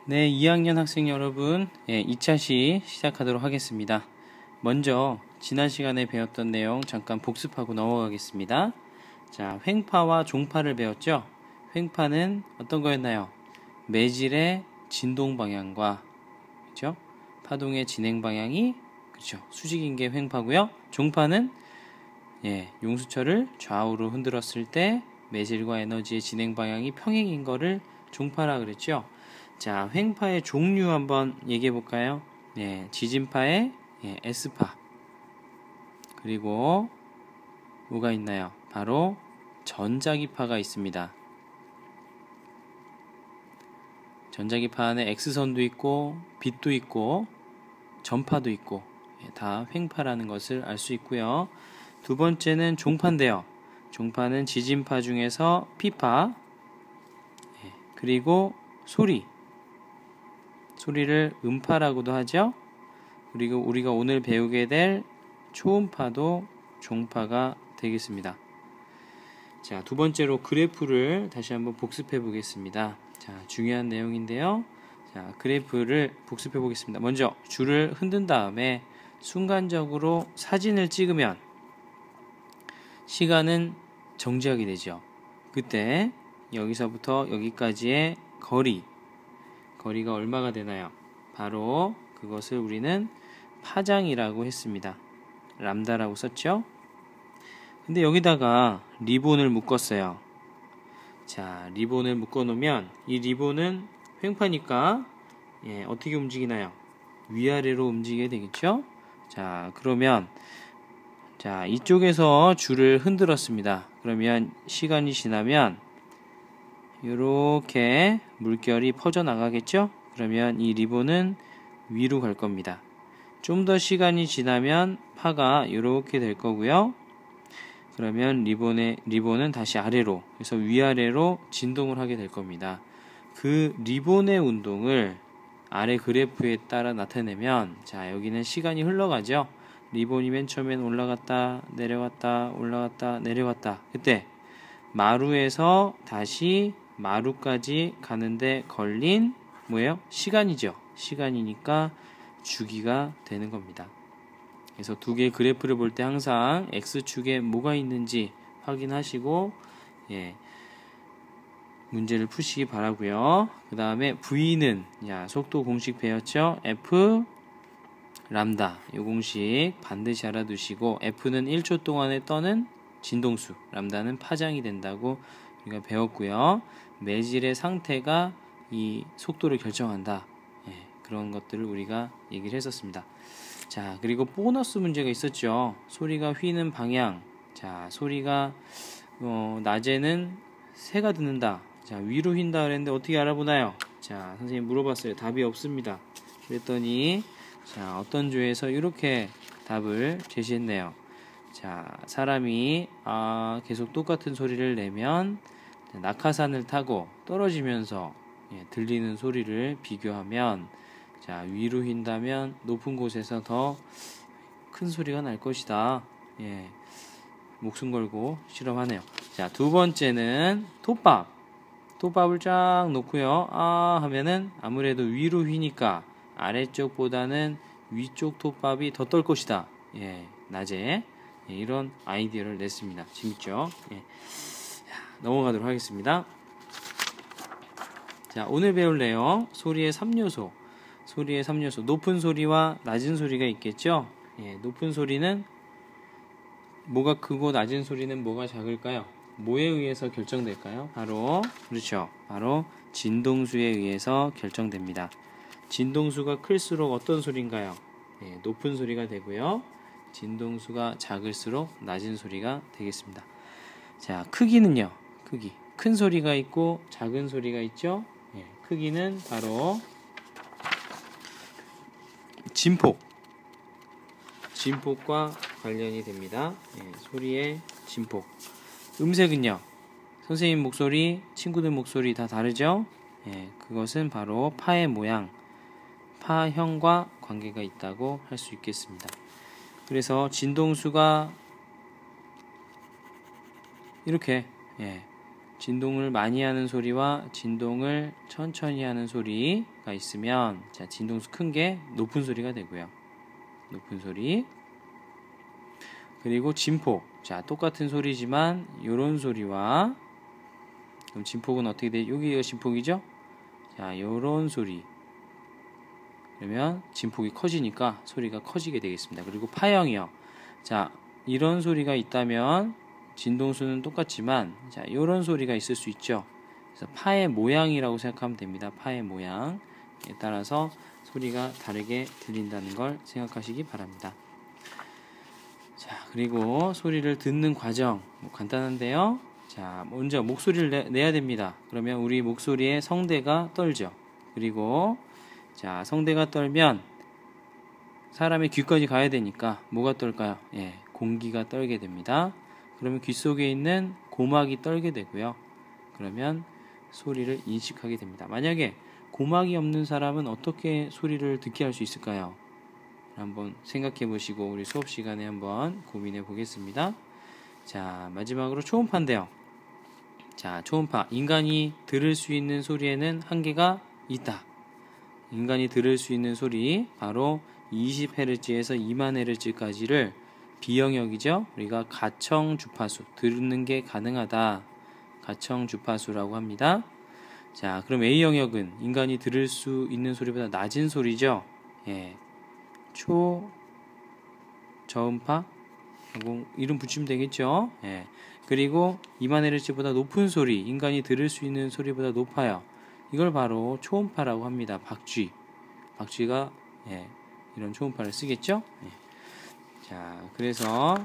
네, 2학년 학생 여러분, 2차 시 시작하도록 하겠습니다. 먼저 지난 시간에 배웠던 내용 잠깐 복습하고 넘어가겠습니다. 자, 횡파와 종파를 배웠죠? 횡파는 어떤 거였나요? 매질의 진동 방향과, 그죠? 파동의 진행 방향이, 그죠? 수직인 게 횡파고요. 종파는 용수철을 좌우로 흔들었을 때 매질과 에너지의 진행 방향이 평행인 거를 종파라 그랬죠. 자, 횡파의 종류 한번 얘기해 볼까요? 지진파의 S파, 그리고 뭐가 있나요? 바로 전자기파가 있습니다. 전자기파 안에 X선도 있고 빛도 있고 전파도 있고 다 횡파라는 것을 알 수 있고요. 두 번째는 종파인데요. 종파는 지진파 중에서 P파, 그리고 소리를 음파라고도 하죠. 그리고 우리가 오늘 배우게 될 초음파도 종파가 되겠습니다. 자, 두 번째로 그래프를 다시 한번 복습해 보겠습니다. 자, 중요한 내용인데요. 자, 그래프를 복습해 보겠습니다. 먼저 줄을 흔든 다음에 순간적으로 사진을 찍으면 시간은 정지하게 되죠. 그때 여기서부터 여기까지의 거리가 얼마가 되나요? 바로 그것을 우리는 파장이라고 했습니다. 람다라고 썼죠? 근데 여기다가 리본을 묶었어요. 자, 리본을 묶어 놓으면 이 리본은 횡파니까 어떻게 움직이나요? 위아래로 움직이게 되겠죠? 자, 그러면 자, 이쪽에서 줄을 흔들었습니다. 그러면 시간이 지나면 이렇게 물결이 퍼져나가겠죠? 그러면 이 리본은 위로 갈 겁니다. 좀 더 시간이 지나면 파가 이렇게 될 거고요. 그러면 리본은 다시 아래로, 그래서 위아래로 진동을 하게 될 겁니다. 그 리본의 운동을 아래 그래프에 따라 나타내면, 자, 여기는 시간이 흘러가죠? 리본이 맨 처음엔 올라갔다, 내려갔다, 올라갔다, 내려갔다. 그때 마루에서 다시 마루까지 가는데 걸린 뭐예요? 시간이죠. 시간이니까 주기가 되는 겁니다. 그래서 두 개의 그래프를 볼 때 항상 X축에 뭐가 있는지 확인하시고 문제를 푸시기 바라고요. 그 다음에 V는 속도 공식 배웠죠? F 람다, 이 공식 반드시 알아두시고, F는 1초 동안에 떠는 진동수, 람다는 파장이 된다고 우리가 배웠고요. 매질의 상태가 이 속도를 결정한다. 그런 것들을 우리가 얘기를 했었습니다. 자, 그리고 보너스 문제가 있었죠. 소리가 휘는 방향. 자, 소리가 낮에는 새가 듣는다. 자, 위로 휜다 그랬는데 어떻게 알아보나요? 자, 선생님 물어봤어요. 답이 없습니다. 그랬더니 자, 어떤 조에서 이렇게 답을 제시했네요. 자, 사람이 계속 똑같은 소리를 내면 낙하산을 타고 떨어지면서 들리는 소리를 비교하면, 자, 위로 휜다면 높은 곳에서 더 큰 소리가 날 것이다. 목숨 걸고 실험하네요. 자, 두 번째는 톱밥을 쫙 놓고요. 하면은 아무래도 위로 휘니까 아래쪽보다는 위쪽 톱밥이 더 떨 것이다. 낮에 이런 아이디어를 냈습니다. 재밌죠? 넘어가도록 하겠습니다. 자, 오늘 배울 내용, 소리의 3요소. 높은 소리와 낮은 소리가 있겠죠? 높은 소리는 뭐가 크고 낮은 소리는 뭐가 작을까요? 뭐에 의해서 결정될까요? 그렇죠. 바로 진동수에 의해서 결정됩니다. 진동수가 클수록 어떤 소리인가요? 높은 소리가 되고요. 진동수가 작을수록 낮은 소리가 되겠습니다. 자, 크기는요. 큰 소리가 있고 작은 소리가 있죠. 크기는 바로 진폭과 관련이 됩니다. 소리의 진폭. 음색은요. 선생님 목소리, 친구들 목소리 다 다르죠? 그것은 바로 파의 모양, 파형과 관계가 있다고 할 수 있겠습니다. 그래서 진동수가 이렇게 진동을 많이 하는 소리와 진동을 천천히 하는 소리가 있으면, 자, 진동수 큰 게 높은 소리가 되고요. 높은 소리. 그리고 진폭. 자, 똑같은 소리지만 요런 소리와, 그럼 진폭은 어떻게 돼? 여기가 진폭이죠? 자, 요런 소리. 그러면 진폭이 커지니까 소리가 커지게 되겠습니다. 그리고 파형이요. 자, 이런 소리가 있다면 진동수는 똑같지만, 자, 요런 소리가 있을 수 있죠. 그래서 파의 모양이라고 생각하면 됩니다. 파의 모양에 따라서 소리가 다르게 들린다는 걸 생각하시기 바랍니다. 자, 그리고 소리를 듣는 과정 간단한데요. 자, 먼저 목소리를 내야 됩니다. 그러면 우리 목소리의 성대가 떨죠. 그리고 자, 성대가 떨면 사람의 귀까지 가야 되니까 뭐가 떨까요? 예, 공기가 떨게 됩니다. 그러면 귀 속에 있는 고막이 떨게 되고요. 그러면 소리를 인식하게 됩니다. 만약에 고막이 없는 사람은 어떻게 소리를 듣게 할 수 있을까요? 한번 생각해 보시고 우리 수업 시간에 한번 고민해 보겠습니다. 자, 마지막으로 초음파인데요. 자, 초음파. 인간이 들을 수 있는 소리에는 한계가 있다. 인간이 들을 수 있는 소리, 바로 20Hz에서 20,000Hz까지를 비영역이죠. 우리가 가청 주파수, 듣는 게 가능하다. 가청 주파수라고 합니다. 자, 그럼 A영역은 인간이 들을 수 있는 소리보다 낮은 소리죠. 예. 초저음파? 이름 붙이면 되겠죠. 예. 그리고 20,000Hz보다 높은 소리, 인간이 들을 수 있는 소리보다 높아요. 이걸 바로 초음파라고 합니다. 박쥐가 예, 이런 초음파를 쓰겠죠. 예. 자, 그래서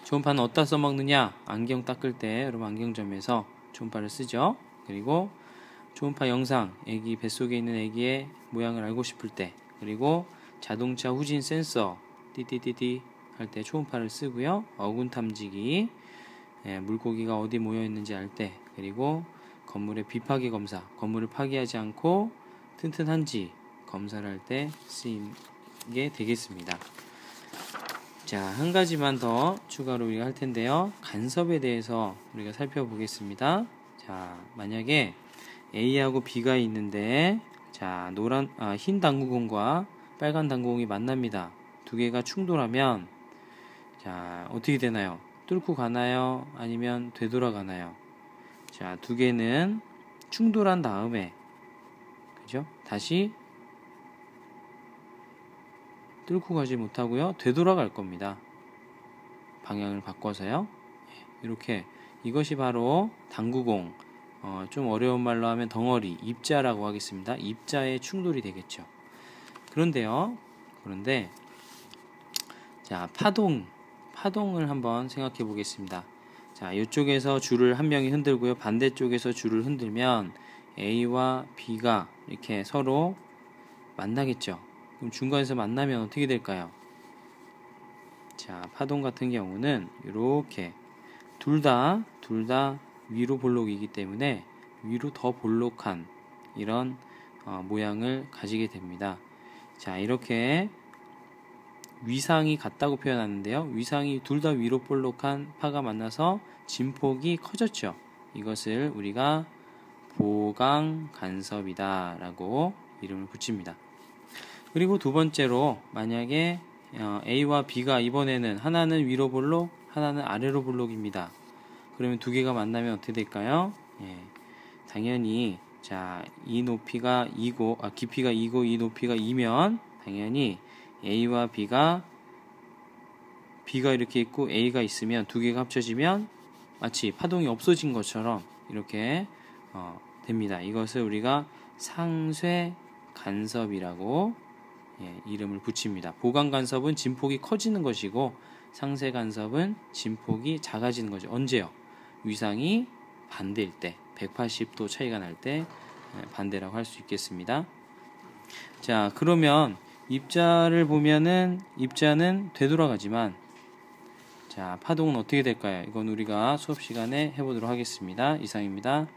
초음파는 어디다 써먹느냐? 안경 닦을 때 여러분 안경점에서 초음파를 쓰죠. 그리고 초음파 영상, 애기 뱃속에 있는 애기의 모양을 알고 싶을 때, 그리고 자동차 후진 센서 띠띠띠띠 할 때 초음파를 쓰고요. 어군 탐지기, 예, 물고기가 어디 모여 있는지 알 때, 그리고 건물의 비파괴 검사, 건물을 파괴하지 않고 튼튼한지 검사를 할 때 쓰이게 되겠습니다. 자, 한 가지만 더 추가로 우리가 할 텐데요. 간섭에 대해서 우리가 살펴보겠습니다. 자, 만약에 A하고 B가 있는데, 자, 흰 당구공과 빨간 당구공이 만납니다. 두 개가 충돌하면, 자, 어떻게 되나요? 뚫고 가나요? 아니면 되돌아가나요? 자, 두 개는 충돌한 다음에, 그죠? 다시 뚫고 가지 못하고요. 되돌아갈 겁니다. 방향을 바꿔서요. 이렇게, 이것이 바로 당구공, 좀 어려운 말로 하면 덩어리, 입자라고 하겠습니다. 입자의 충돌이 되겠죠. 그런데 자, 파동을 한번 생각해 보겠습니다. 자, 이쪽에서 줄을 한 명이 흔들고요. 반대쪽에서 줄을 흔들면 A와 B가 이렇게 서로 만나겠죠. 그럼 중간에서 만나면 어떻게 될까요? 자, 파동 같은 경우는 이렇게 둘 다 위로 볼록이기 때문에 위로 더 볼록한 이런 모양을 가지게 됩니다. 자, 이렇게 위상이 같다고 표현하는데요. 위상이 둘 다 위로 볼록한 파가 만나서 진폭이 커졌죠. 이것을 우리가 보강 간섭이다 라고 이름을 붙입니다. 그리고 두 번째로, 만약에 A와 B가 이번에는 하나는 위로 볼록, 하나는 아래로 볼록입니다. 그러면 두 개가 만나면 어떻게 될까요? 예, 당연히, 자, 이 높이가 2고, 깊이가 2고 이 높이가 2면 당연히 A와 B가 이렇게 있고 A가 있으면 두 개가 합쳐지면 마치 파동이 없어진 것처럼 이렇게 됩니다. 이것을 우리가 상쇄 간섭이라고 이름을 붙입니다. 보강 간섭은 진폭이 커지는 것이고, 상쇄 간섭은 진폭이 작아지는 거죠. 언제요? 위상이 반대일 때, 180도 차이가 날 때 반대라고 할 수 있겠습니다. 자, 그러면 입자를 보면은 입자는 되돌아가지만, 자, 파동은 어떻게 될까요? 이건 우리가 수업 시간에 해보도록 하겠습니다. 이상입니다.